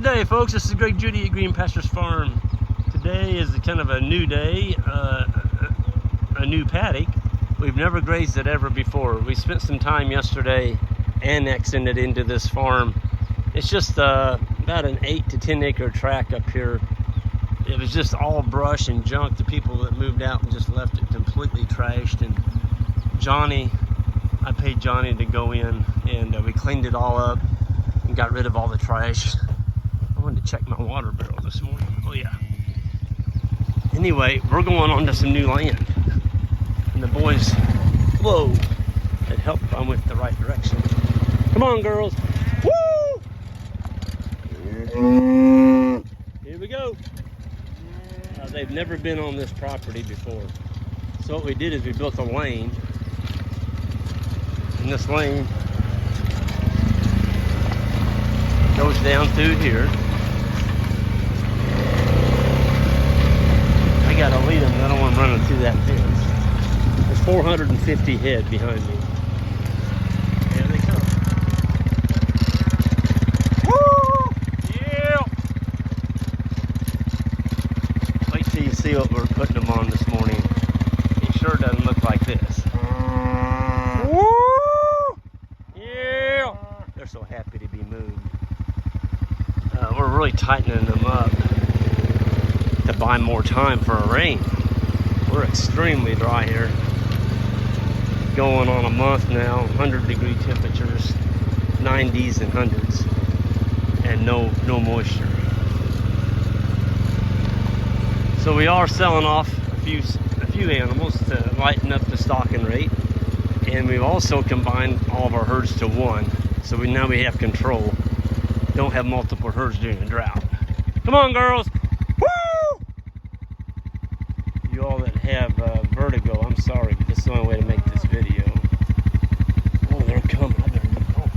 Good day, folks. This is Greg Judy at Green Pastures Farm. Today is kind of a new day, a new paddock. We've never grazed it ever before. We spent some time yesterday annexing it into this farm. It's just about an 8 to 10 acre tract up here. It was just all brush and junk. The people that moved out and just left it completely trashed. And I paid Johnny to go in and we cleaned it all up and got rid of all the trash. I wanted to check my water barrel this morning. Oh yeah. Anyway, we're going on to some new land. And the boys, whoa, had helped I went the right direction. Come on, girls. Woo! Here we go. They've never been on this property before. So what we did is we built a lane. And this lane goes down through here. I gotta lead them, I don't want them running through that fence. There's 450 head behind me. There they come. Woo! Yeah! Wait till you see what we're putting them on this morning. It sure doesn't look like this. Woo! Yeah! They're so happy to be moved. We're really tightening them up to buy more time for a rain. We're extremely dry here. Going on a month now, 100-degree temperatures, 90s and 100s, and no moisture. So we are selling off a few animals to lighten up the stocking rate, and we've also combined all of our herds to one. So now we have control. Don't have multiple herds during a drought. Come on, girls. Woo! You all that have vertigo, I'm sorry, but this is the only way to make this video. Oh, they're coming. I better go.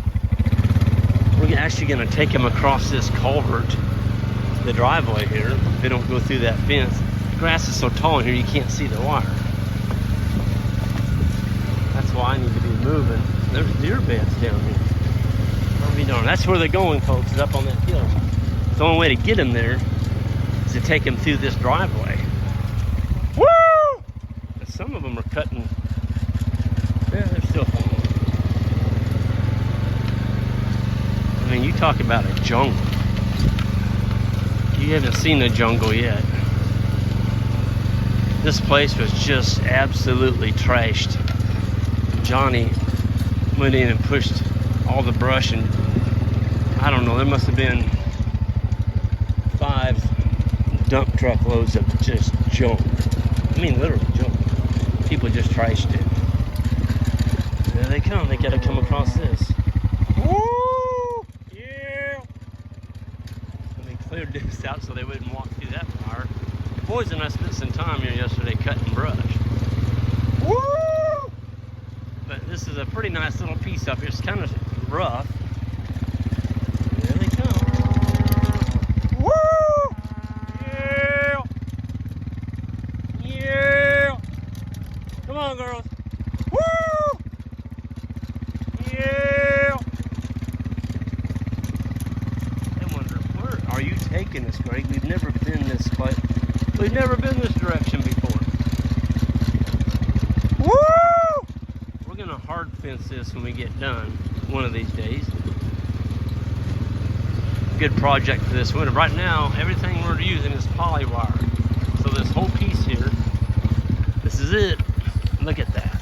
We're actually going to take them across this culvert, the driveway here. They don't go through that fence. The grass is so tall in here you can't see the wire. That's why I need to be moving. There's deer beds down here. I'll be darned. That's where they're going, folks, is up on that hill. The only way to get them there is to take them through this driveway. Woo! And some of them are cutting. Yeah, they're still falling. I mean, you talk about a jungle. You haven't seen the jungle yet. This place was just absolutely trashed. Johnny went in and pushed all the brush, and I don't know, there must have been 5 dump truck loads of just junk. I mean, literally junk. People just trashed it. There they come. They gotta come across this. Woo! Yeah! And they cleared this out so they wouldn't walk through that fire. The boys and I spent some time here yesterday cutting brush. Woo! But this is a pretty nice little piece up here. It's kind of rough. There they come. Woo! Yeah! Yeah! Come on, girls. Woo! Yeah! I wonder, where are you taking us, Greg? We've never been this way. We've never been this direction before. Woo! We're gonna hard fence this when we get done one of these days. Good project for this winter. Right now, everything we're using is poly wire. So this whole piece here, this is it. Look at that.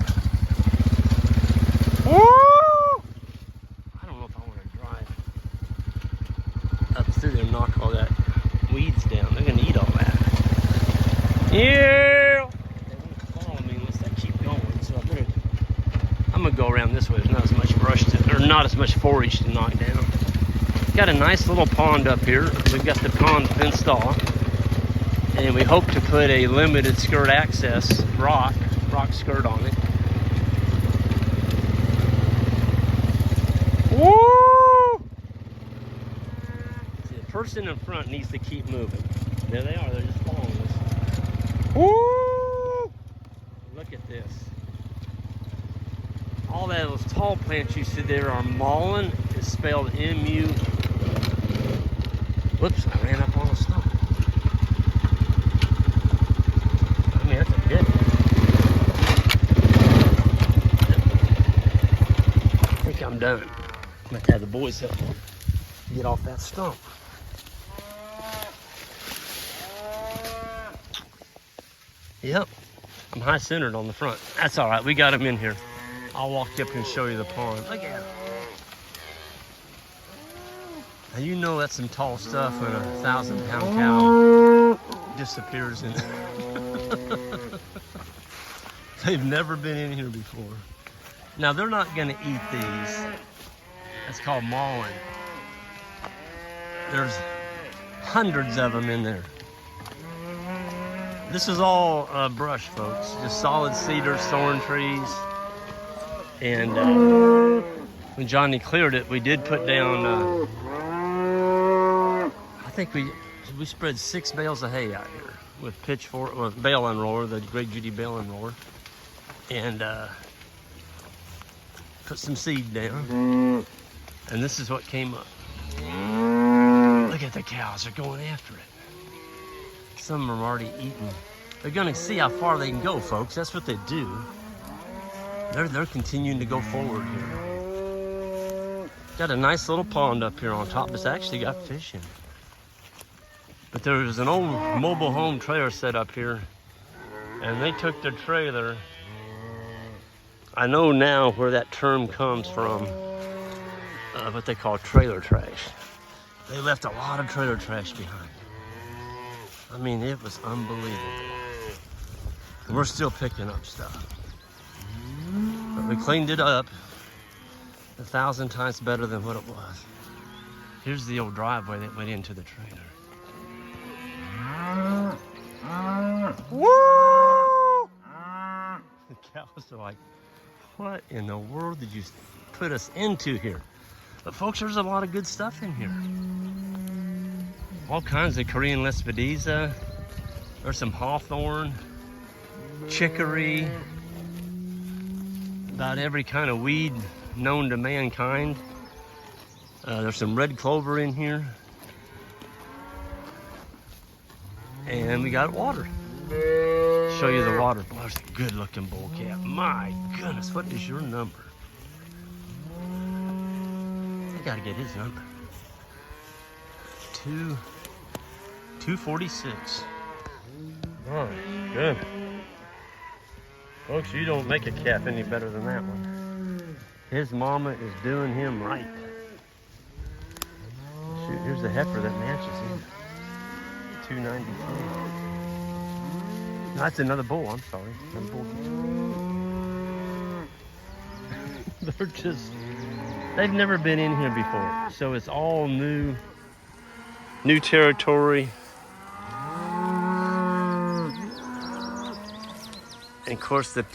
Woo! I don't know if I want to drive up through there and knock all that weeds down. They're gonna eat all that. Yeah! They won't follow me unless I keep going. So I'm gonna go around this way. There's not as much brush or not as much forage to knock down. Got a nice little pond up here. We've got the pond fenced off, and we hope to put a limited skirt access rock skirt on it. Woo! See, the person in front needs to keep moving. There they are. They're just following us. Woo! Look at this. All those tall plants you see there are mullein. It's spelled M-U Whoops, I ran up on a stump. I mean, that's a good one. I think I'm done. I'm going to have the boys help me get off that stump. Yep, I'm high centered on the front. That's all right, we got them in here. I'll walk you up and show you the pond. Look at it. Now you know that's some tall stuff when a 1,000-pound cow disappears in there. They've never been in here before. Now they're not gonna eat these. That's called mauling. There's hundreds of them in there. This is all brush, folks. Just solid cedar, thorn trees. And when Johnny cleared it, we did put down, I think we spread 6 bales of hay out here with pitchfork, with bale unroller, the Great Judy bale unroller, and put some seed down. And this is what came up. Look at the cows, they're going after it. Some of them are already eating. They're gonna see how far they can go, folks. That's what they do. They're continuing to go forward here. Got a nice little pond up here on top. It's actually got fish in it. But there was an old mobile home trailer set up here, and they took their trailer. I know now where that term comes from, what they call trailer trash. They left a lot of trailer trash behind. I mean, it was unbelievable. And we're still picking up stuff. But we cleaned it up 1,000 times better than what it was. Here's the old driveway that went into the trailer. Woo! The cows are like, what in the world did you put us into here? But folks, there's a lot of good stuff in here. All kinds of Korean lespedeza. There's some hawthorn, chicory, about every kind of weed known to mankind. There's some red clover in here. And we got water. Show you the water. Boy, there's a good looking bull calf. My goodness, what is your number? I gotta get his number. 246. Oh, good. Folks, you don't make a calf any better than that one. His mama is doing him right. Shoot, here's the heifer that matches him. 293. No, that's another bull, I'm sorry. Another bull. They're just, they've never been in here before. So it's all new territory. And of course the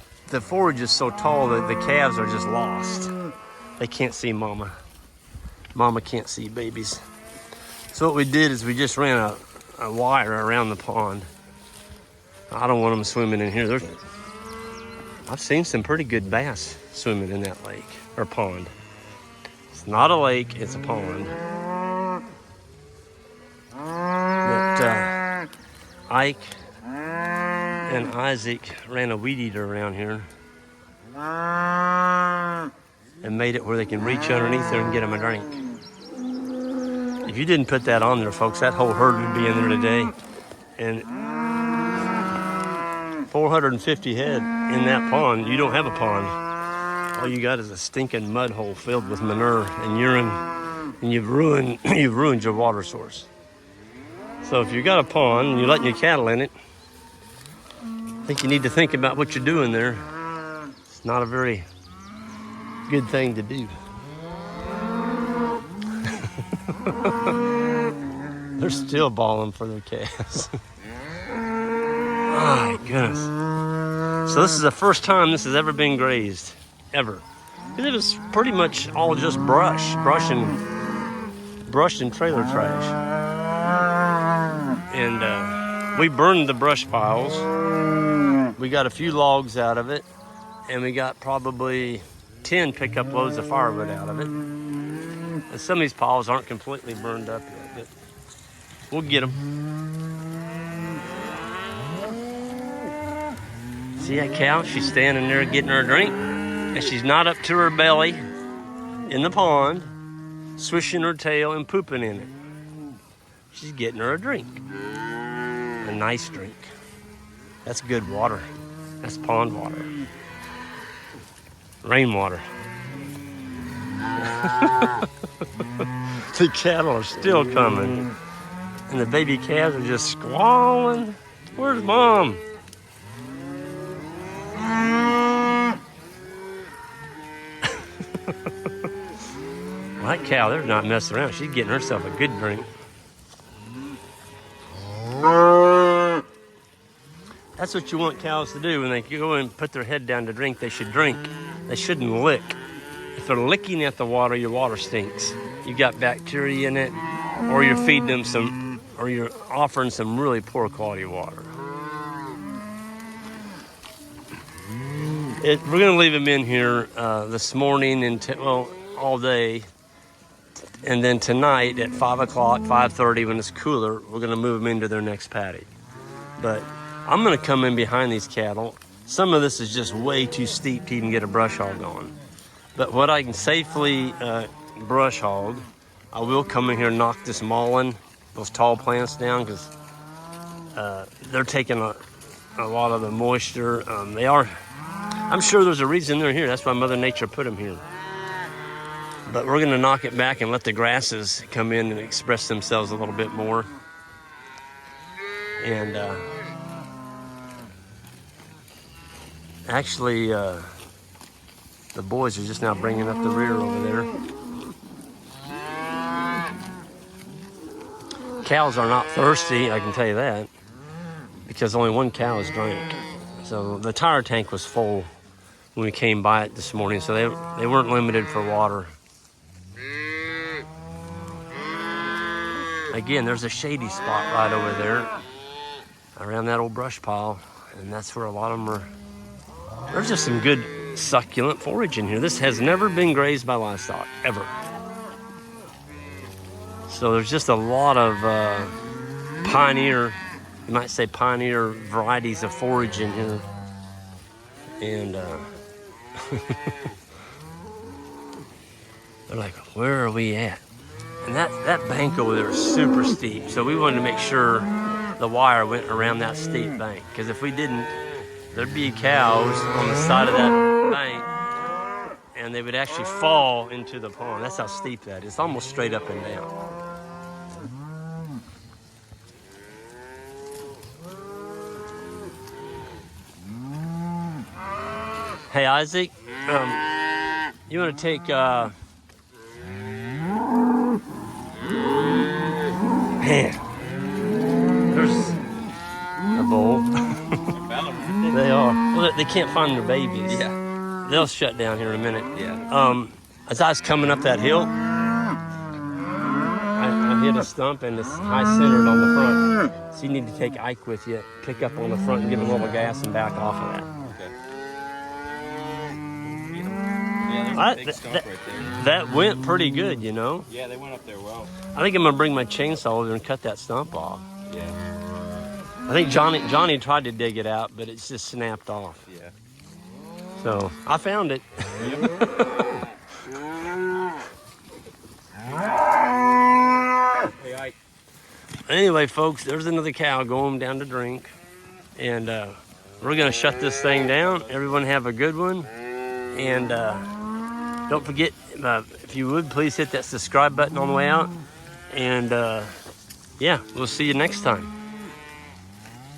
forage is so tall that the calves are just lost. They can't see mama. Mama can't see babies. So what we did is we just ran a wire around the pond. I don't want them swimming in here. I've seen some pretty good bass swimming in that lake or pond. It's not a lake, it's a pond. But Ike and Isaac ran a weed eater around here and made it where they can reach underneath there and get them a drink. If you didn't put that on there, folks, that whole herd would be in there today. And 450 head in that pond. You don't have a pond. All you got is a stinking mud hole filled with manure and urine, and you've ruined your water source. So if you got a pond and you're letting your cattle in it, I think you need to think about what you're doing there. It's not a very good thing to do. They're still bawling for their calves. My goodness. So this is the first time this has ever been grazed, ever. Because it was pretty much all just brush and trailer trash. And we burned the brush piles. We got a few logs out of it, and we got probably 10 pickup loads of firewood out of it. And some of these piles aren't completely burned up yet, but We'll get them. See that cow? She's standing there getting her drink. And she's not up to her belly in the pond, swishing her tail and pooping in it. She's getting her a drink. A nice drink. That's good water. That's pond water. Rainwater. The cattle are still coming. And the baby calves are just squalling. Where's Mom? That cow, they're not messing around. She's getting herself a good drink. That's what you want cows to do when they go and put their head down to drink. They should drink. They shouldn't lick. If they're licking at the water, your water stinks. You got bacteria in it, or you're feeding them some, or you're offering some really poor quality water. We're going to leave them in here this morning and all day. And then tonight at 5 o'clock, 5:30, when it's cooler, we're going to move them into their next paddock. But I'm going to come in behind these cattle. Some of this is just way too steep to even get a brush hog on. But what I can safely brush hog, I will come in here and knock this mullein, those tall plants down, because they're taking a lot of the moisture. I'm sure there's a reason they're here. That's why Mother Nature put them here. But we're going to knock it back and let the grasses come in and express themselves a little bit more. And actually, the boys are just now bringing up the rear over there. Cows are not thirsty, I can tell you that, because only one cow has drank. So the tire tank was full when we came by it this morning, so they weren't limited for water. Again, there's a shady spot right over there around that old brush pile, and that's where a lot of them are. There's just some good succulent forage in here. This has never been grazed by livestock, ever. So there's just a lot of pioneer, you might say pioneer varieties of forage in here. And they're like, where are we at? And that bank over there is super steep. So we wanted to make sure the wire went around that steep bank. Because if we didn't, there'd be cows on the side of that bank and they would actually fall into the pond. That's how steep that is. It's almost straight up and down. Hey, Isaac, you want to take, man, there's a bull. They are. Well, they can't find their babies. Yeah. They'll shut down here in a minute. Yeah. As I was coming up that hill, I hit a stump and it's high centered on the front. So you need to take Ike with you, pick up on the front and give him a little gas and back off of that. Yeah, there's a big stump right there. That went pretty good, you know? Yeah, they went up there well. I think I'm gonna bring my chainsaw over there and cut that stump off. Yeah. I think Johnny tried to dig it out, but it's just snapped off. Yeah. So I found it. Hey, Ike. Anyway, folks, there's another cow going down to drink, and we're gonna shut this thing down. Everyone have a good one, and don't forget, if you would, please hit that subscribe button on the way out, and yeah, we'll see you next time.